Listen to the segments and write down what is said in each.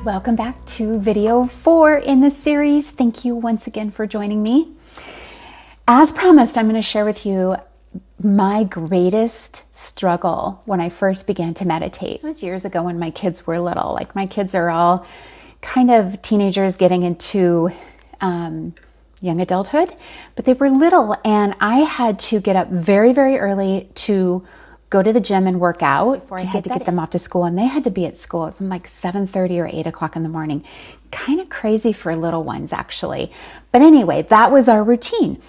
Welcome back to video 4 in the series. Thank you once again for joining me. As promised, I'm going to share with you my greatest struggle when I first began to meditate. This was years ago when my kids were little. Like, my kids are all kind of teenagers getting into young adulthood, but they were little, and I had to get up very, very early to go to the gym and work out. I had to get them off to school, and they had to be at school. It's like 7:30 or 8 o'clock in the morning. Kind of crazy for little ones, actually. But anyway, that was our routine.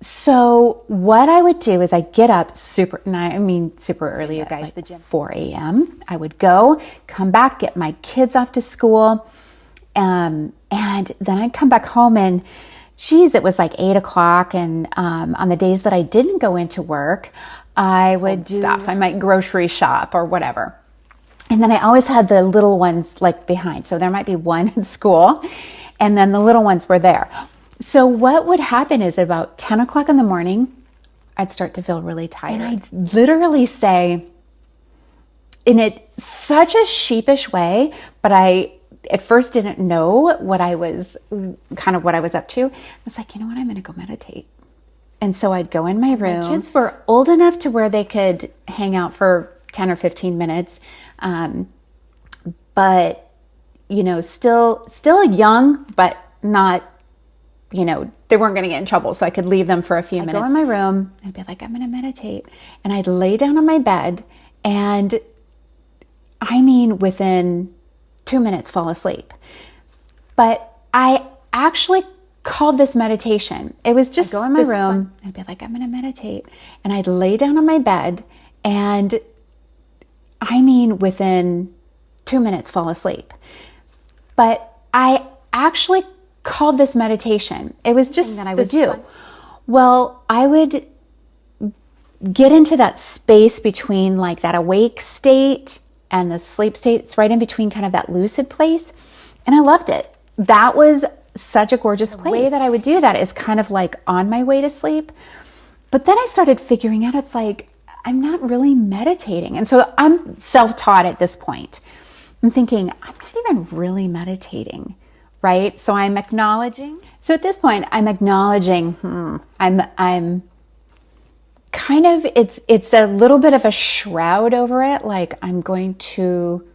So what I would do is I get up super early, you guys, like the gym, 4 a.m. I would go, come back, get my kids off to school, and then I'd come back home, and it was like 8 o'clock. And on the days that I didn't go into work, I would do stuff. I might grocery shop or whatever. And then I always had the little ones like behind. So there might be one in school, and then the little ones were there. So what would happen is about 10 o'clock in the morning, I'd start to feel really tired. And I'd literally say, in such a sheepish way, but I at first didn't know what I was up to. I was like, you know what, I'm going to go meditate. And so I'd go in my room. My kids were old enough to where they could hang out for 10 or 15 minutes. But, still young, but not, they weren't going to get in trouble. So I could leave them for a few minutes. I'd go in my room. I'd be like, I'm going to meditate. And I'd lay down on my bed, and within 2 minutes fall asleep. But I actually called this meditation. It was just, I'd go in my room, I'd be like, I'm going to meditate. And I'd lay down on my bed, and within 2 minutes fall asleep. But I actually called this meditation. It was just that I would do. Well, I would get into that space between like that awake state and the sleep state. It's right in between, kind of that lucid place. And I loved it. That was such a gorgeous place. The way that I would do that is kind of like on my way to sleep. But then I started figuring out, it's like, I'm not really meditating. And so I'm self-taught at this point. I'm thinking, I'm not even really meditating, right? So I'm acknowledging. So at this point, I'm acknowledging, I'm kind of, it's a little bit of a shroud over it. Like, I'm going to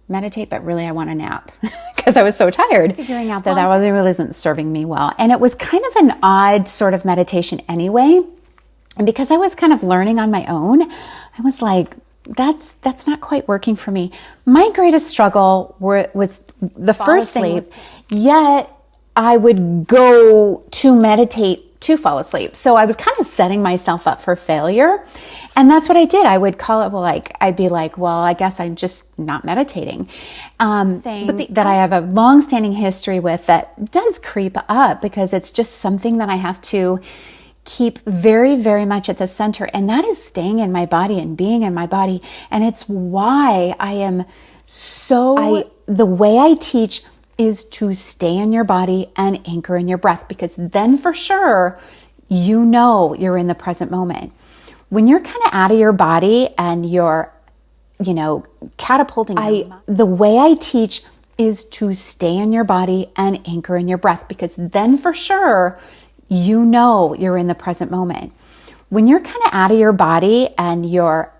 meditate, but really I want a nap because I was so tired. Figuring out that really isn't serving me well. And it was kind of an odd sort of meditation anyway. And because I was kind of learning on my own, I was like, that's not quite working for me. My greatest struggle was the first thing, yet I would go to meditate to fall asleep. So I was kind of setting myself up for failure. And that's what I did. I would call it, I'd be like, well, I guess I'm just not meditating. That I have a long-standing history with that does creep up, because it's just something that I have to keep very, very much at the center. And that is staying in my body and being in my body. And it's why I am the way I teach is to stay in your body and anchor in your breath, because then for sure, you're in the present moment. When you're kind of out of your body and you're, catapulting, the way I teach is to stay in your body and anchor in your breath, because then for sure, you're in the present moment. When you're kind of out of your body and you're,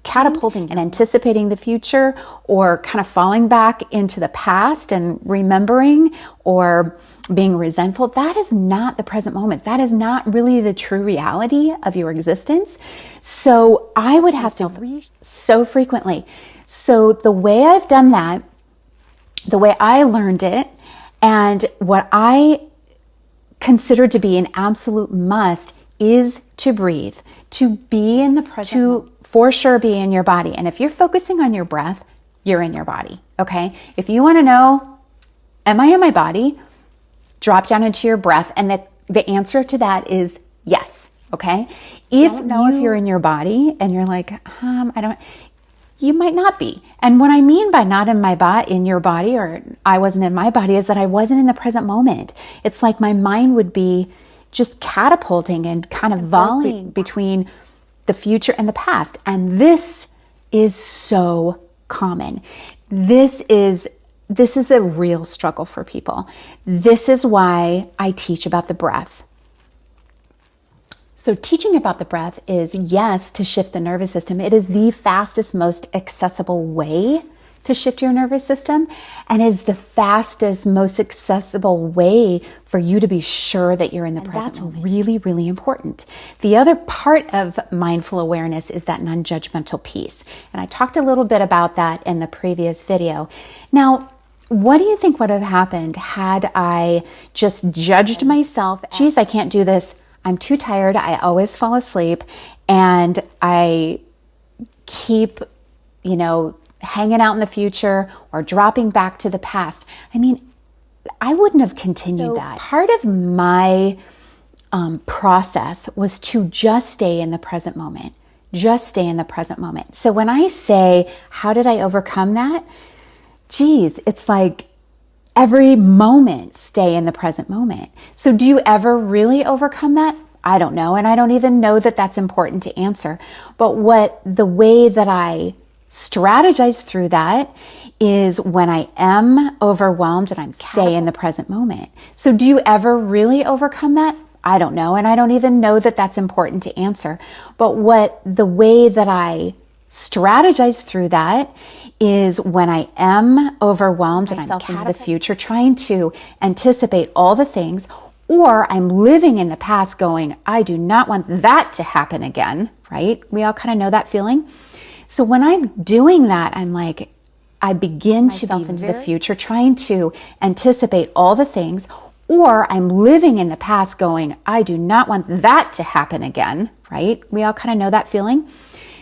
catapulting and anticipating the future, or kind of falling back into the past and remembering, or being resentful, that is not the present moment. That is not really the true reality of your existence. So I would have to so frequently. So the way I've done that, the way I learned it, and what I consider to be an absolute must is to breathe, to be in the present, to for sure be in your body. And if you're focusing on your breath, you're in your body, okay? If you want to know, am I in my body? Drop down into your breath. And the answer to that is yes, okay? If you're in your body and you're like, you might not be. And what I mean by not in your body, or I wasn't in my body, is that I wasn't in the present moment. It's like my mind would be just catapulting and kind of volleying between the future and the past. And this is so common. This is this is a real struggle for people. This is why I teach about the breath. So teaching about the breath is, yes, to shift the nervous system. It is the fastest, most accessible way to shift your nervous system, and is the fastest, most accessible way for you to be sure that you're in the present moment. That's really, really important. The other part of mindful awareness is that non-judgmental piece. And I talked a little bit about that in the previous video. Now, what do you think would have happened had I just judged myself? Geez, I can't do this. I'm too tired. I always fall asleep, and I keep, hanging out in the future or dropping back to the past. I mean, I wouldn't have continued that. Part of my process was to just stay in the present moment. Just stay in the present moment. So when I say, how did I overcome that? Geez, it's like every moment, stay in the present moment. So do you ever really overcome that? I don't know. And I don't even know that that's important to answer. But the way that I strategize through that is when I am overwhelmed and I'm stay in the present moment. So do you ever really overcome that? I don't know. And I don't even know that that's important to answer. But the way that I strategize through that is when I am overwhelmed and I'm into the future, trying to anticipate all the things, or I'm living in the past going, I do not want that to happen again, right? We all kind of know that feeling. So when I'm doing that, I'm like, I begin to be into the future, trying to anticipate all the things, or I'm living in the past going, I do not want that to happen again, right? We all kind of know that feeling.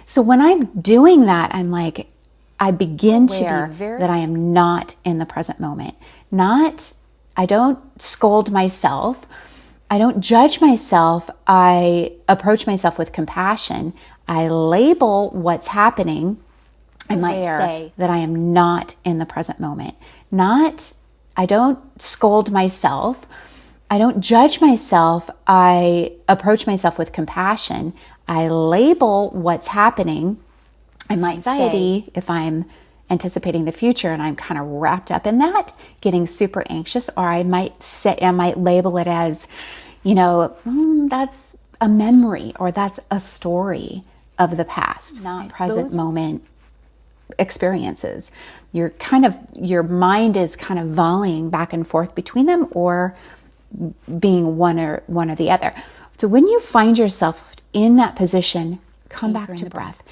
So when I'm doing that, I'm like, I begin to be that I am not in the present moment. I don't scold myself. I don't judge myself. I approach myself with compassion. I label what's happening. I might say that I am not in the present moment. I don't scold myself. I don't judge myself. I approach myself with compassion. I label what's happening. I might say, if I'm anticipating the future and I'm kind of wrapped up in that, getting super anxious, or I might label it as, that's a memory, or that's a story of the past, not present moment experiences. Your mind is kind of volleying back and forth between them, or being one or the other. So when you find yourself in that position, come back to breath.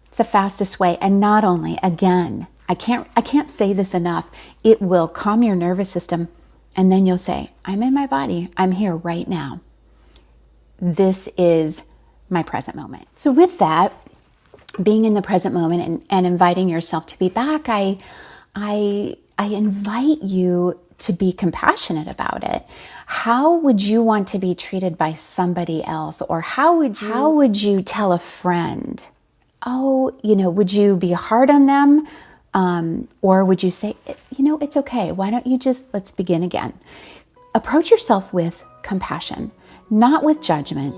It's the fastest way. And not only, again, I can't say this enough, it will calm your nervous system, and then you'll say, I'm in my body. I'm here right now. This is my present moment. So with that, being in the present moment and inviting yourself to be back, I invite you to be compassionate about it. How would you want to be treated by somebody else? Or how would you tell a friend? Would you be hard on them? Or would you say, it's okay. Why don't you let's begin again. Approach yourself with compassion, not with judgment.